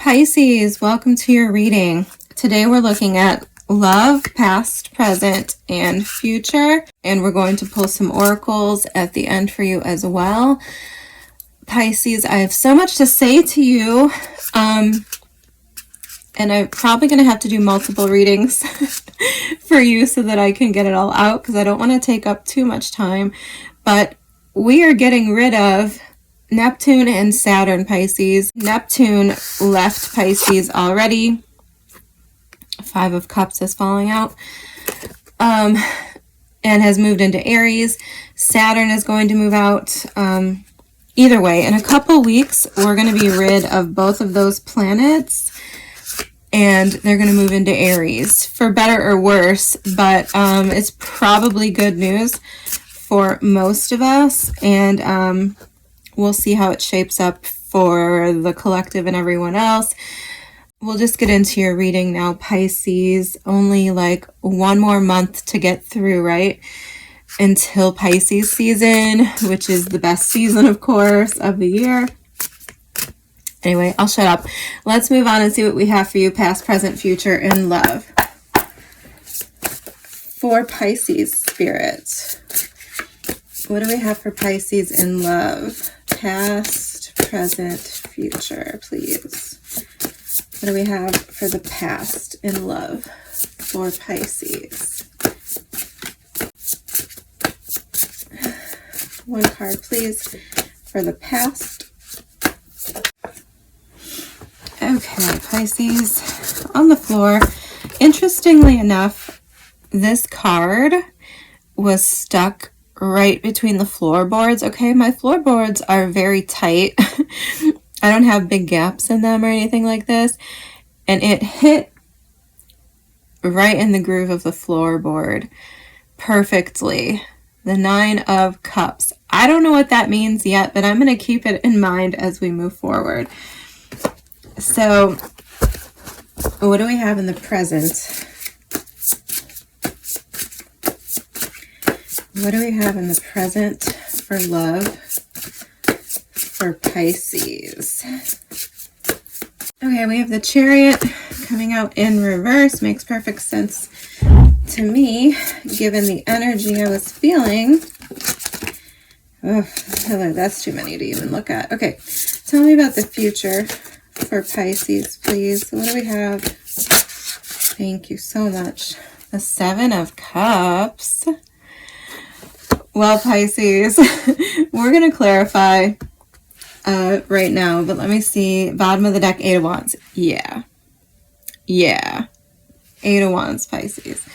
Pisces, welcome to your reading. Today we're looking at love, past, present, and future. And we're going to pull some oracles at the end for you as well. Pisces, I have so much to say to you. And I'm probably going to have to do multiple readings for you so that I can get it all out because I don't want to take up too much time. But we are getting rid of Neptune and Saturn, Pisces. Neptune left Pisces already. Five of Cups is falling out. And has moved into Aries. Saturn is going to move out. Either way, in a couple weeks, we're going to be rid of both of those planets. And they're going to move into Aries. For better or worse, but it's probably good news for most of us. And we'll see how it shapes up for the collective and everyone else. We'll just get into your reading now, Pisces. Only like one more month to get through, right? Until Pisces season, which is the best season, of course, of the year. Anyway, I'll shut up. Let's move on and see what we have for you, past, present, future, and love. For Pisces, Spirit. What do we have for Pisces in love? Past, present, future, please. What do we have for the past in love for Pisces? One card, please, for the past. Okay, Pisces, on the floor. Interestingly enough, this card was stuck right between the floorboards. Okay, my floorboards are very tight. I don't have big gaps in them or anything like this. And it hit right in the groove of the floorboard perfectly. The Nine of Cups. I don't know what that means yet, but I'm going to keep it in mind as we move forward. So, what do we have in the present? What do we have in the present for love for Pisces? Okay, we have the Chariot coming out in reverse. Makes perfect sense to me, given the energy I was feeling. Oh, hello, that's too many to even look at. Okay, tell me about the future for Pisces, please. What do we have? Thank you so much. The Seven of Cups. Well, Pisces, we're going to clarify right now, but let me see. Bottom of the deck, Eight of Wands. Yeah. Eight of Wands, Pisces.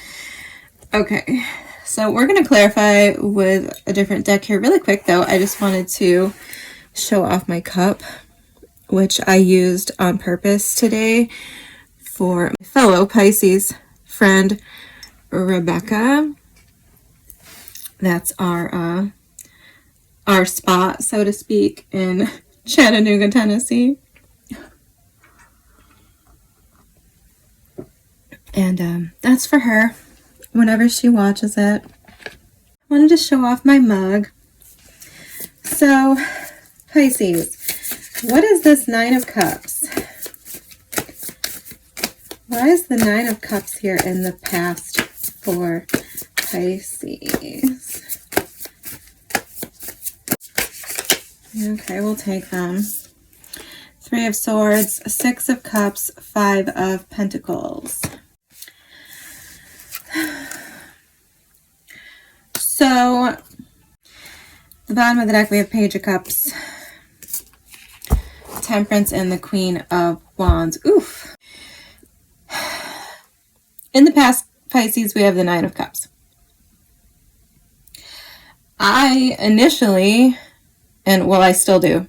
Okay, so we're going to clarify with a different deck here really quick, though. I just wanted to show off my cup, which I used on purpose today for my fellow Pisces friend, Rebecca. That's our spot, so to speak, in Chattanooga, Tennessee. And that's for her whenever she watches it. I wanted to show off my mug. So, Pisces, what is this Nine of Cups? Why is the Nine of Cups here in the past for Pisces? Okay, we'll take them. Three of Swords, Six of Cups, Five of Pentacles. So, the bottom of the deck, we have Page of Cups, Temperance, and the Queen of Wands. Oof. In the past, Pisces, we have the Nine of Cups. I initially, and well, I still do,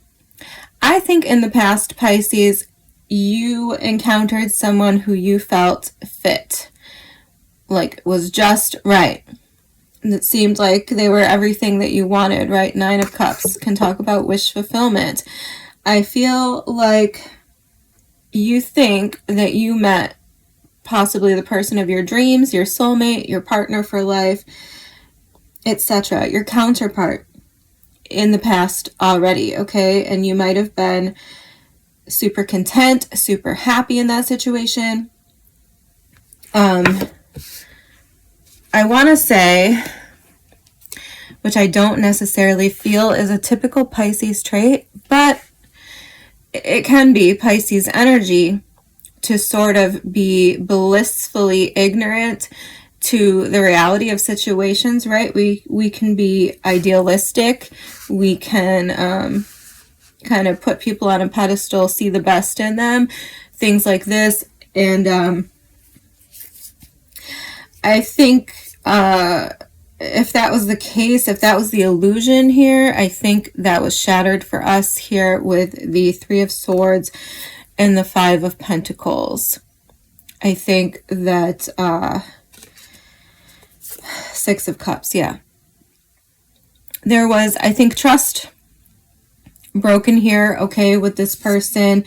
I think in the past, Pisces, you encountered someone who you felt fit, like was just right. And it seemed like they were everything that you wanted, right? Nine of Cups can talk about wish fulfillment. I feel like you think that you met possibly the person of your dreams, your soulmate, your partner for life, etc., your counterpart in the past already, okay? And you might have been super content, super happy in that situation. I want to say, which I don't necessarily feel is a typical Pisces trait, but it can be Pisces energy to sort of be blissfully ignorant to the reality of situations, right? We can be idealistic. We can kind of put people on a pedestal, see the best in them, things like this. And I think if that was the case, if that was the illusion here, I think that was shattered for us here with the Three of Swords and the Five of Pentacles. I think that Six of Cups, yeah. There was, I think, trust broken here, okay, with this person.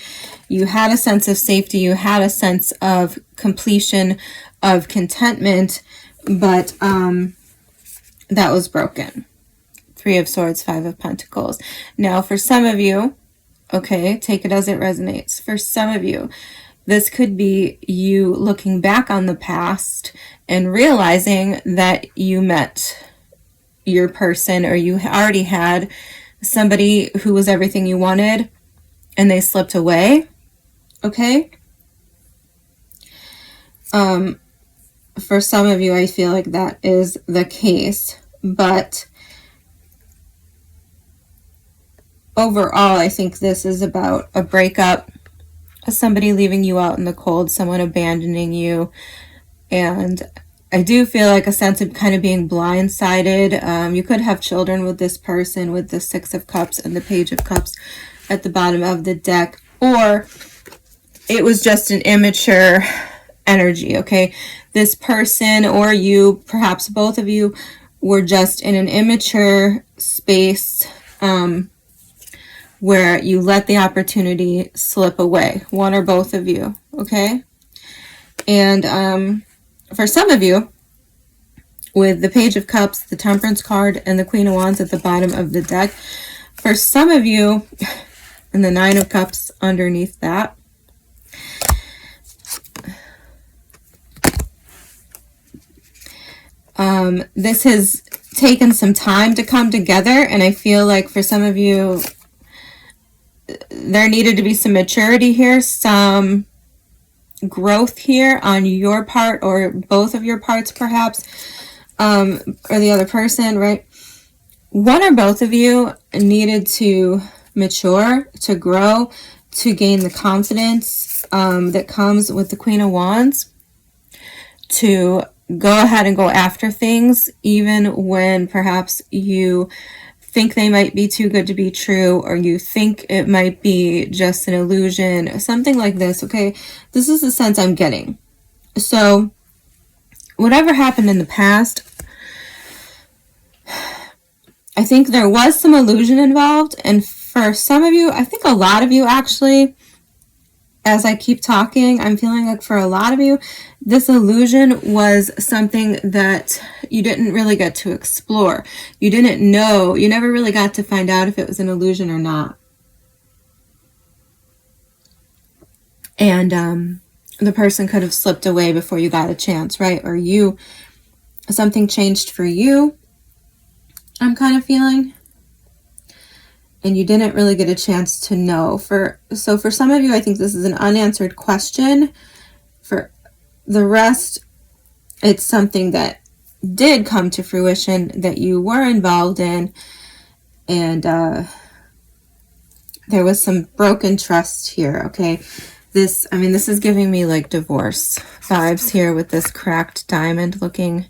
You had a sense of safety. You had a sense of completion, of contentment, but that was broken. Three of Swords, Five of Pentacles. Now, for some of you, okay, take it as it resonates. For some of you, this could be you looking back on the past and realizing that you met your person, or you already had somebody who was everything you wanted and they slipped away, okay? For some of you, I feel like that is the case, but overall, I think this is about a breakup, somebody leaving you out in the cold, someone abandoning you, and I do feel like a sense of kind of being blindsided. You could have children with this person, with the Six of Cups and the Page of Cups at the bottom of the deck, or it was just an immature energy, okay? This person or you, perhaps both of you, were just in an immature space where you let the opportunity slip away, one or both of you, okay? And for some of you, with the Page of Cups, the Temperance card, and the Queen of Wands at the bottom of the deck, for some of you, and the Nine of Cups underneath that, this has taken some time to come together, and I feel like for some of you, there needed to be some maturity here, some growth here on your part, or both of your parts perhaps, or the other person, right? One or both of you needed to mature, to grow, to gain the confidence that comes with the Queen of Wands, to go ahead and go after things, even when perhaps you think they might be too good to be true, or you think it might be just an illusion, something like this, okay? This is the sense I'm getting. So, whatever happened in the past, I think there was some illusion involved, and for some of you, I think a lot of you actually, as I keep talking, I'm feeling like for a lot of you, this illusion was something that you didn't really get to explore. You didn't know, you never really got to find out if it was an illusion or not. And the person could have slipped away before you got a chance, right? Or you, something changed for you, I'm kind of feeling, and you didn't really get a chance to know. So for some of you, I think this is an unanswered question. For the rest, it's something that did come to fruition, that you were involved in, and there was some broken trust here, okay? This is giving me like divorce vibes here with this cracked diamond looking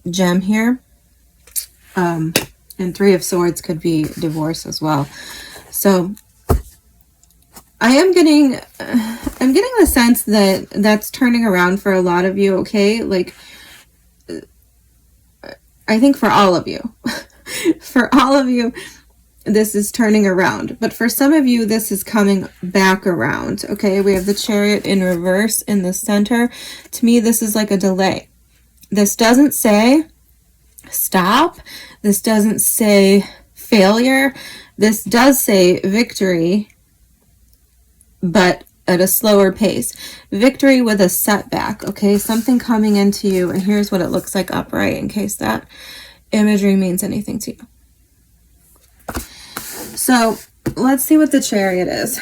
gem here. And Three of Swords could be divorce as well. So I am getting the sense that that's turning around for a lot of you, okay? Like, I think for all of you, for all of you, this is turning around. But for some of you, this is coming back around, okay? We have the Chariot in reverse in the center. To me, this is like a delay. This doesn't say stop. This doesn't say failure. This does say victory. but at a slower pace. Victory with a setback, okay? Something coming into you, and here's what it looks like upright, in case that imagery means anything to you. So let's see what the Chariot is.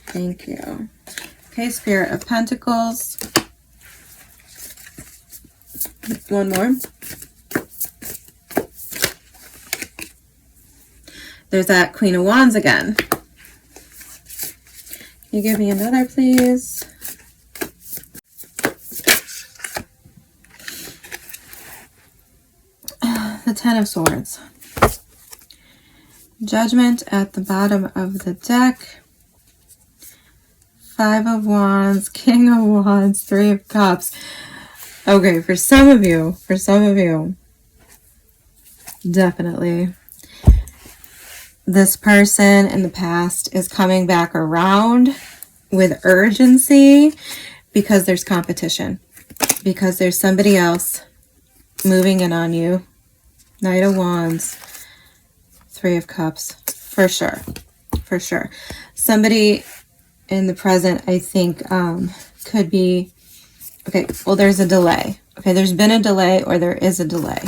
Thank you. Okay, Spirit of Pentacles. One more. There's that Queen of Wands again. Can you give me another, please? The Ten of Swords. Judgment at the bottom of the deck. Five of Wands, King of Wands, Three of Cups. Okay, for some of you, definitely, this person in the past is coming back around with urgency because there's competition, because there's somebody else moving in on you. Knight of Wands, Three of Cups, for sure, for sure. Somebody in the present, I think, could be, okay, well, there's a delay. Okay, there's been a delay, or there is a delay.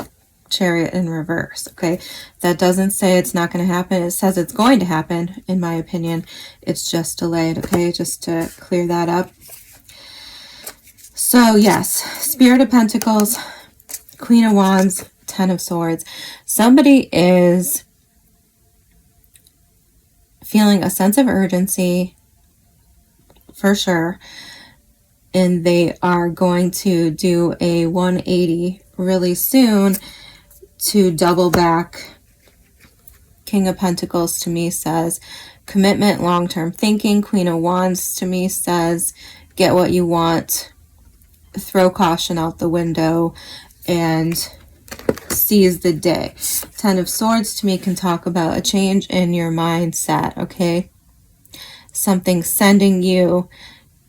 Chariot in reverse, okay? That doesn't say it's not going to happen. It says it's going to happen, in my opinion. It's just delayed, okay? Just to clear that up. So, yes, Spirit of Pentacles, Queen of Wands, Ten of Swords. Somebody is feeling a sense of urgency, for sure, and they are going to do a 180 really soon to double back. King of Pentacles to me says commitment, long-term thinking. Queen of Wands to me says get what you want, throw caution out the window, and seize the day. Ten of Swords to me can talk about a change in your mindset, okay? Something sending you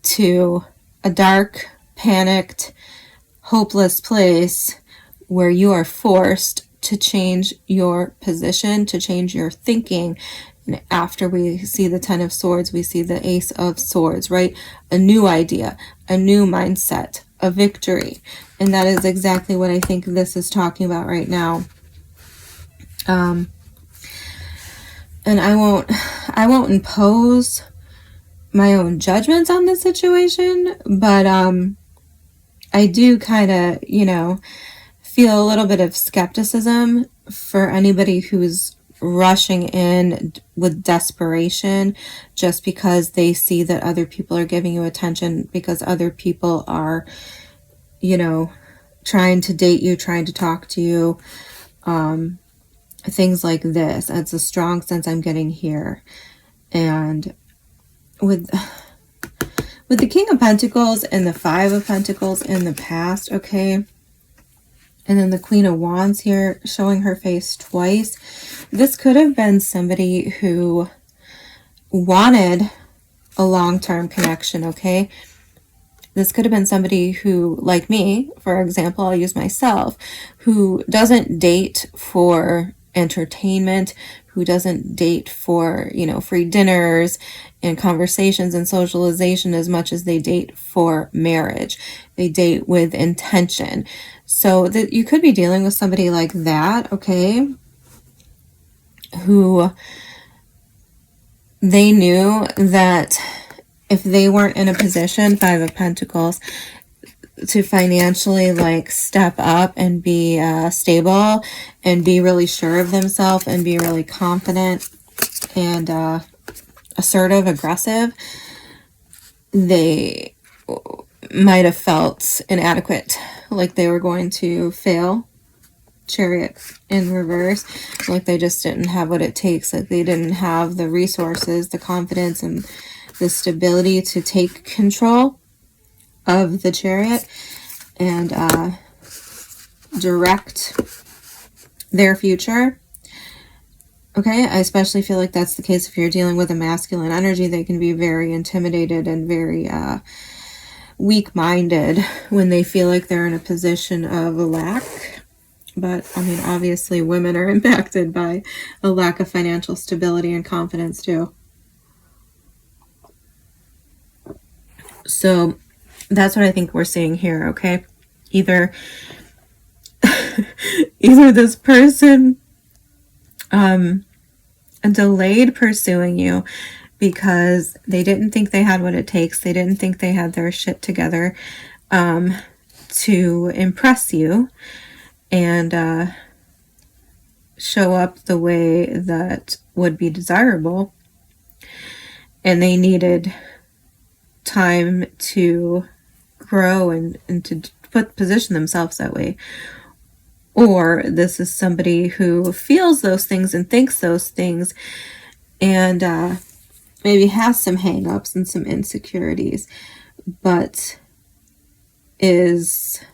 to a dark, panicked, hopeless place where you are forced to change your position, to change your thinking. And after we see the Ten of Swords, we see the Ace of Swords, right? A new idea, a new mindset, a victory. And that is exactly what I think this is talking about right now. And I won't impose my own judgments on the situation, but I do kind of, you know, feel a little bit of skepticism for anybody who's rushing in with desperation just because they see that other people are giving you attention, because other people are, you know, trying to date you, trying to talk to you, things like this. It's a strong sense I'm getting here. And with the King of Pentacles and the Five of Pentacles in the past, okay, and then the Queen of Wands here showing her face twice, this could have been somebody who wanted a long-term connection, okay? This could have been somebody who, like me, for example, I'll use myself, who doesn't date for entertainment, who doesn't date for, you know, free dinners and conversations and socialization as much as they date for marriage. They date with intention. So that you could be dealing with somebody like that, okay, who they knew that if they weren't in a position, Five of Pentacles, to financially like step up and be stable and be really sure of themselves and be really confident and assertive, aggressive, they might have felt inadequate, like they were going to fail. Chariot in reverse, like they just didn't have what it takes, like they didn't have the resources, the confidence, and the stability to take control of the Chariot and direct their future. Okay, I especially feel like that's the case if you're dealing with a masculine energy. They can be very intimidated and very weak-minded when they feel like they're in a position of lack, But I mean, obviously women are impacted by a lack of financial stability and confidence too. So that's what I think we're seeing here, okay? Either this person delayed pursuing you because they didn't think they had what it takes. They didn't think they had their shit together to impress you and show up the way that would be desirable. And they needed time to grow and to position themselves that way. Or this is somebody who feels those things and thinks those things and maybe has some hang-ups and some insecurities, but is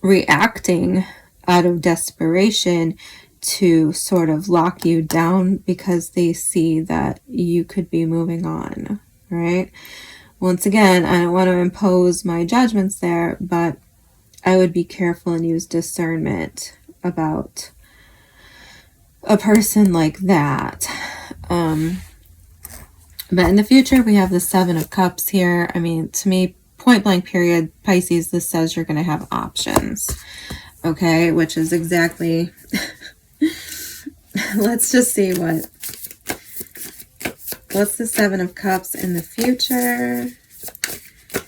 reacting out of desperation to sort of lock you down because they see that you could be moving on, right? Once again, I don't want to impose my judgments there, but I would be careful and use discernment about a person like that. But in the future, we have the Seven of Cups here. I mean, to me, point blank period, Pisces, this says you're going to have options. Okay, which is exactly... Let's just see what's the Seven of Cups in the future?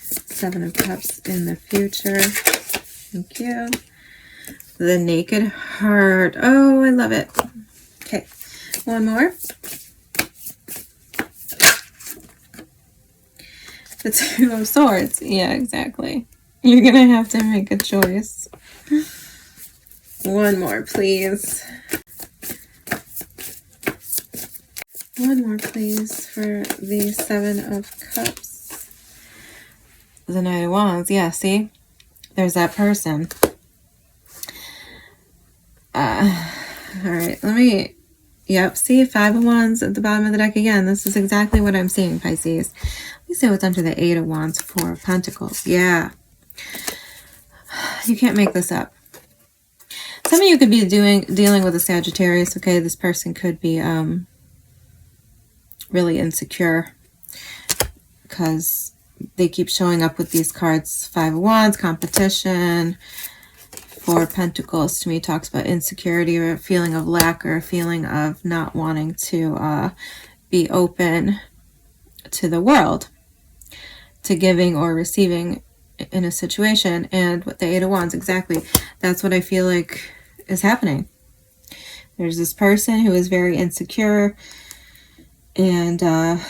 Seven of Cups in the future. Thank you. The Naked Heart. Oh, I love it. Okay, one more. The Two of Swords. Yeah, exactly. You're going to have to make a choice. One more, please. One more, please, for the Seven of Cups. The Knight of Wands. Yeah, see? There's that person. Alright, let me... Yep, see? Five of Wands at the bottom of the deck again. This is exactly what I'm seeing, Pisces. Let me see what's under the Eight of Wands. Four of Pentacles. Yeah. You can't make this up. Some of you could be dealing with a Sagittarius, okay? This person could be really insecure because they keep showing up with these cards. Five of Wands, competition. Four of Pentacles to me talks about insecurity or a feeling of lack or a feeling of not wanting to be open to the world, to giving or receiving in a situation. And with the Eight of Wands, exactly, that's what I feel like is happening. There's this person who is very insecure, and I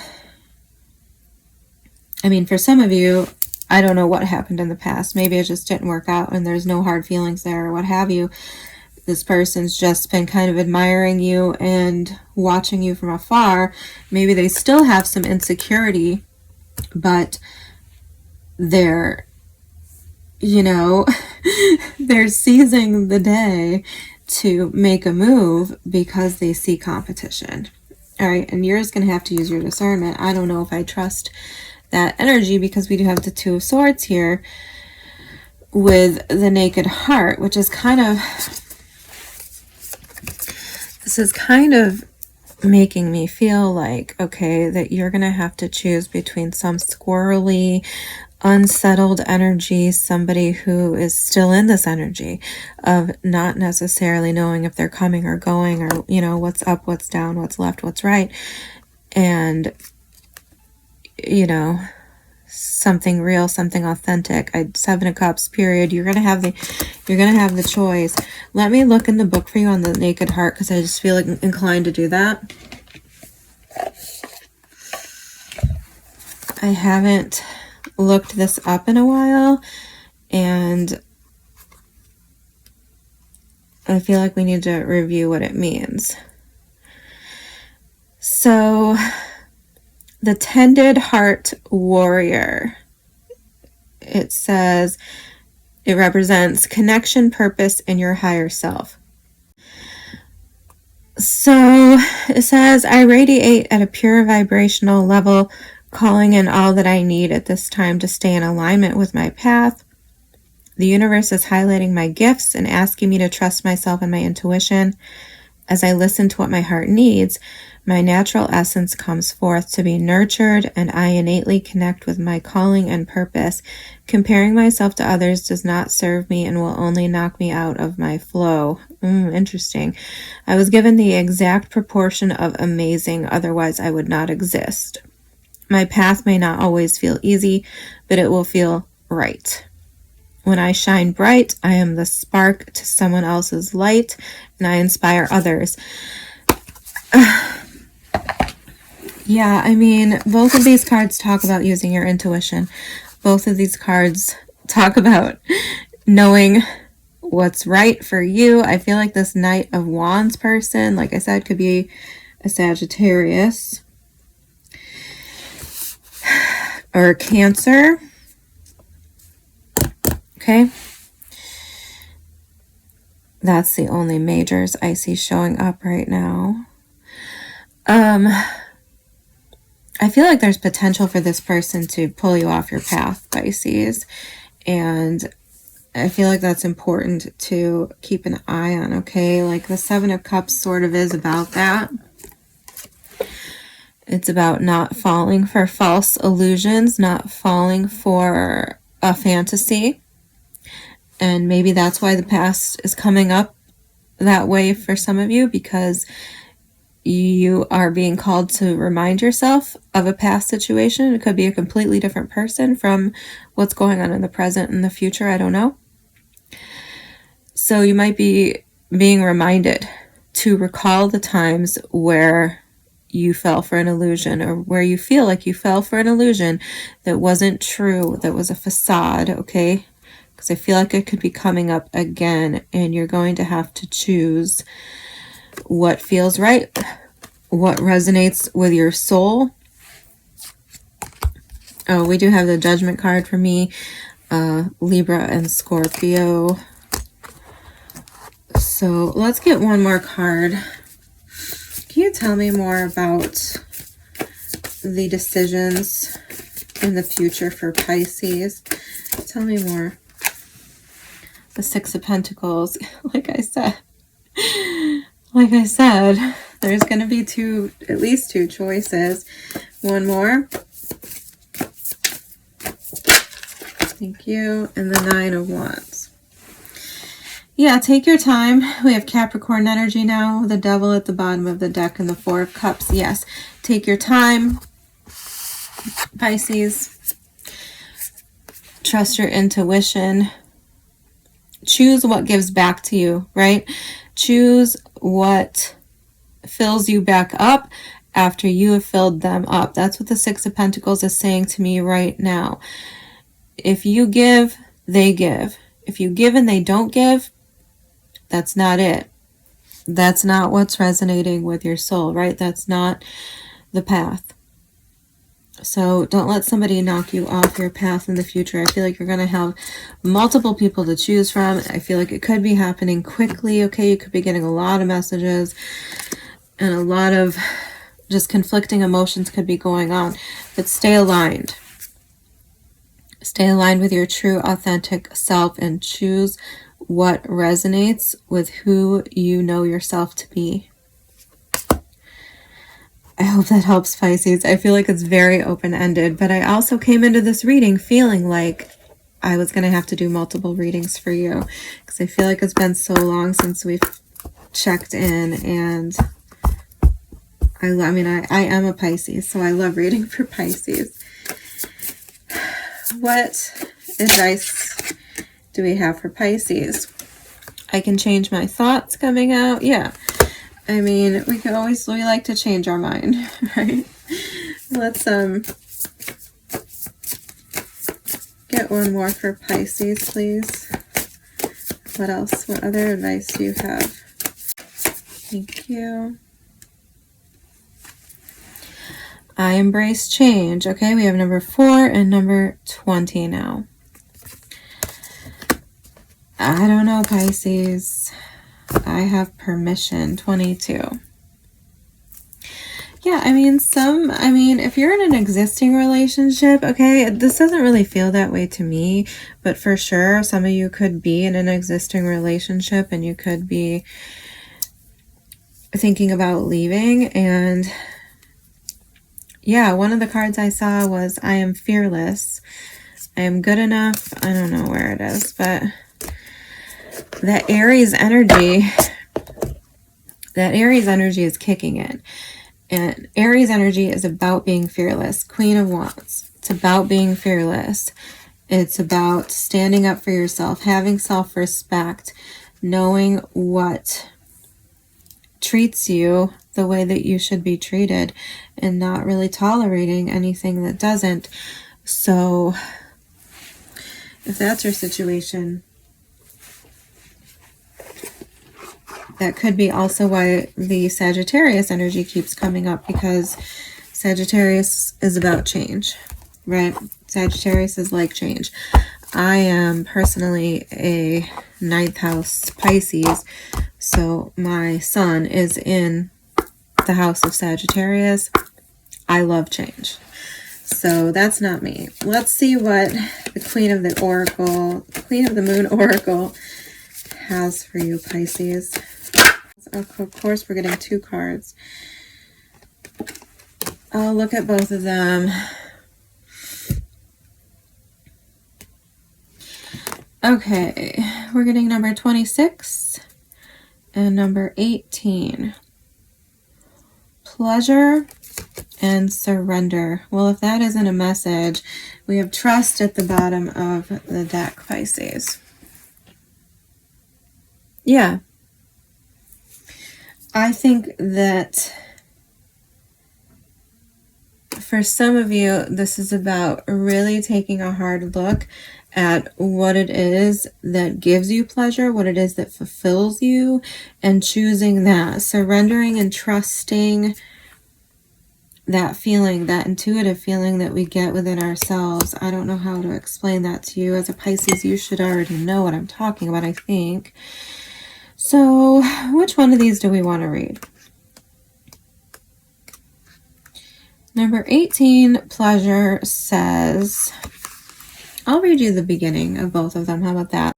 mean, for some of you, I don't know what happened in the past. Maybe it just didn't work out and there's no hard feelings there or what have you. This person's just been kind of admiring you and watching you from afar. Maybe they still have some insecurity, but they're, you know, they're seizing the day to make a move because they see competition. All right, and you're just going to have to use your discernment. I don't know if I trust that energy because we do have the Two of Swords here with the Naked Heart, which is kind of, this is kind of making me feel like, okay, that you're going to have to choose between some squirrely, unsettled energy, somebody who is still in this energy of not necessarily knowing if they're coming or going or, you know, what's up, what's down, what's left, what's right. And, you know, something real, something authentic. Seven of Cups, period. You're gonna have the choice. Let me look in the book for you on the Naked Heart because I just feel like inclined to do that. I haven't looked this up in a while, and I feel like we need to review what it means. So, the Tended Heart Warrior. It says it represents connection, purpose, and your higher self. So it says, I radiate at a pure vibrational level, calling in all that I need at this time to stay in alignment with my path. The universe is highlighting my gifts and asking me to trust myself and my intuition. As I listen to what my heart needs, my natural essence comes forth to be nurtured, and I innately connect with my calling and purpose. Comparing myself to others does not serve me and will only knock me out of my flow. Interesting. I was given the exact proportion of amazing, otherwise I would not exist. My path may not always feel easy, but it will feel right. When I shine bright, I am the spark to someone else's light, and I inspire others. Yeah, I mean, both of these cards talk about using your intuition. Both of these cards talk about knowing what's right for you. I feel like this Knight of Wands person, like I said, could be a Sagittarius or Cancer. Okay. That's the only majors I see showing up right now. I feel like there's potential for this person to pull you off your path, Pisces. And I feel like that's important to keep an eye on, okay? Like the Seven of Cups sort of is about that. It's about not falling for false illusions, not falling for a fantasy. And maybe that's why the past is coming up that way for some of you, because you are being called to remind yourself of a past situation. It could be a completely different person from what's going on in the present and the future. I don't know. So you might be being reminded to recall the times where you fell for an illusion, or where you feel like you fell for an illusion that wasn't true, that was a facade, okay? Because I feel like it could be coming up again, and you're going to have to choose what feels right, what resonates with your soul. Oh, we do have the Judgment card for me, Libra and Scorpio. So let's get one more card. Can you tell me more about the decisions in the future for Pisces? Tell me more. The Six of Pentacles, like I said, there's going to be at least two choices. One more. Thank you. And the Nine of Wands. Yeah, take your time. We have Capricorn energy now, the Devil at the bottom of the deck, and the Four of Cups. Yes, take your time, Pisces. Trust your intuition. Choose what gives back to you, right? Choose what fills you back up after you have filled them up. That's what the Six of Pentacles is saying to me right now. If you give, they give. If you give and they don't give, that's not it. That's not what's resonating with your soul, right? That's not the path. So don't let somebody knock you off your path in the future. I feel like you're going to have multiple people to choose from. I feel like it could be happening quickly, okay? You could be getting a lot of messages, and a lot of just conflicting emotions could be going on. But stay aligned. Stay aligned with your true, authentic self, and choose what resonates with who you know yourself to be. I hope that helps, Pisces. I feel like it's very open-ended, but I also came into this reading feeling like I was going to have to do multiple readings for you, because I feel like it's been so long since we've checked in, and I am a Pisces, so I love reading for Pisces. What advice do we have for Pisces? I can change my thoughts coming out. Yeah. I mean, we like to change our mind, right? Let's get one more for Pisces, please. What else? What other advice do you have? Thank you. I embrace change. Okay, we have number 4 and number 20 now. I don't know, Pisces. I have permission. 22. Yeah, I mean, if you're in an existing relationship, okay, this doesn't really feel that way to me, but for sure, some of you could be in an existing relationship and you could be thinking about leaving. And yeah, one of the cards I saw was I am fearless. I am good enough. I don't know where it is, but that Aries energy is kicking in. And Aries energy is about being fearless. Queen of Wands. It's about being fearless. It's about standing up for yourself, having self-respect, knowing what treats you the way that you should be treated, and not really tolerating anything that doesn't. So if that's your situation, that could be also why the Sagittarius energy keeps coming up, because Sagittarius is about change, right? Sagittarius is like change. I am personally a 9th house Pisces, so my sun is in the house of Sagittarius. I love change. So that's not me. Let's see what the Queen of the Moon Oracle has for you, Pisces. Of course, we're getting 2 cards. I'll look at both of them. Okay, we're getting number 26 and number 18. Pleasure and surrender. Well, if that isn't a message, we have trust at the bottom of the deck, Pisces. Yeah. I think that for some of you, this is about really taking a hard look at what it is that gives you pleasure, what it is that fulfills you, and choosing that, surrendering and trusting that feeling, that intuitive feeling that we get within ourselves. I don't know how to explain that to you. As a Pisces, you should already know what I'm talking about, I think. So, which one of these do we want to read? Number 18, pleasure, says, I'll read you the beginning of both of them. How about that?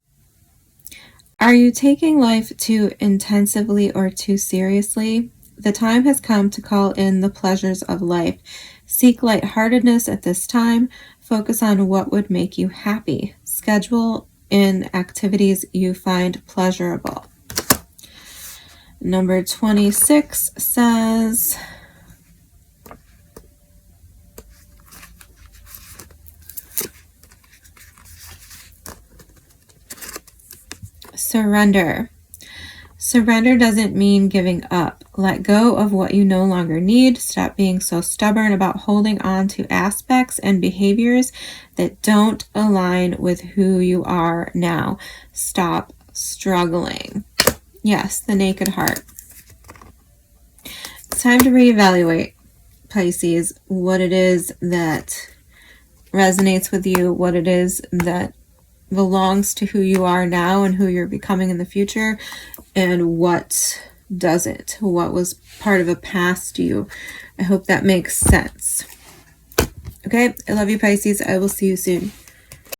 Are you taking life too intensively or too seriously? The time has come to call in the pleasures of life. Seek lightheartedness at this time. Focus on what would make you happy. Schedule in activities you find pleasurable. Number 26 says, surrender. Surrender doesn't mean giving up. Let go of what you no longer need. Stop being so stubborn about holding on to aspects and behaviors that don't align with who you are now. Stop struggling. Yes, the naked heart. It's time to reevaluate, Pisces, what it is that resonates with you, what it is that belongs to who you are now and who you're becoming in the future, and what doesn't, what was part of a past you. I hope that makes sense. Okay, I love you, Pisces. I will see you soon.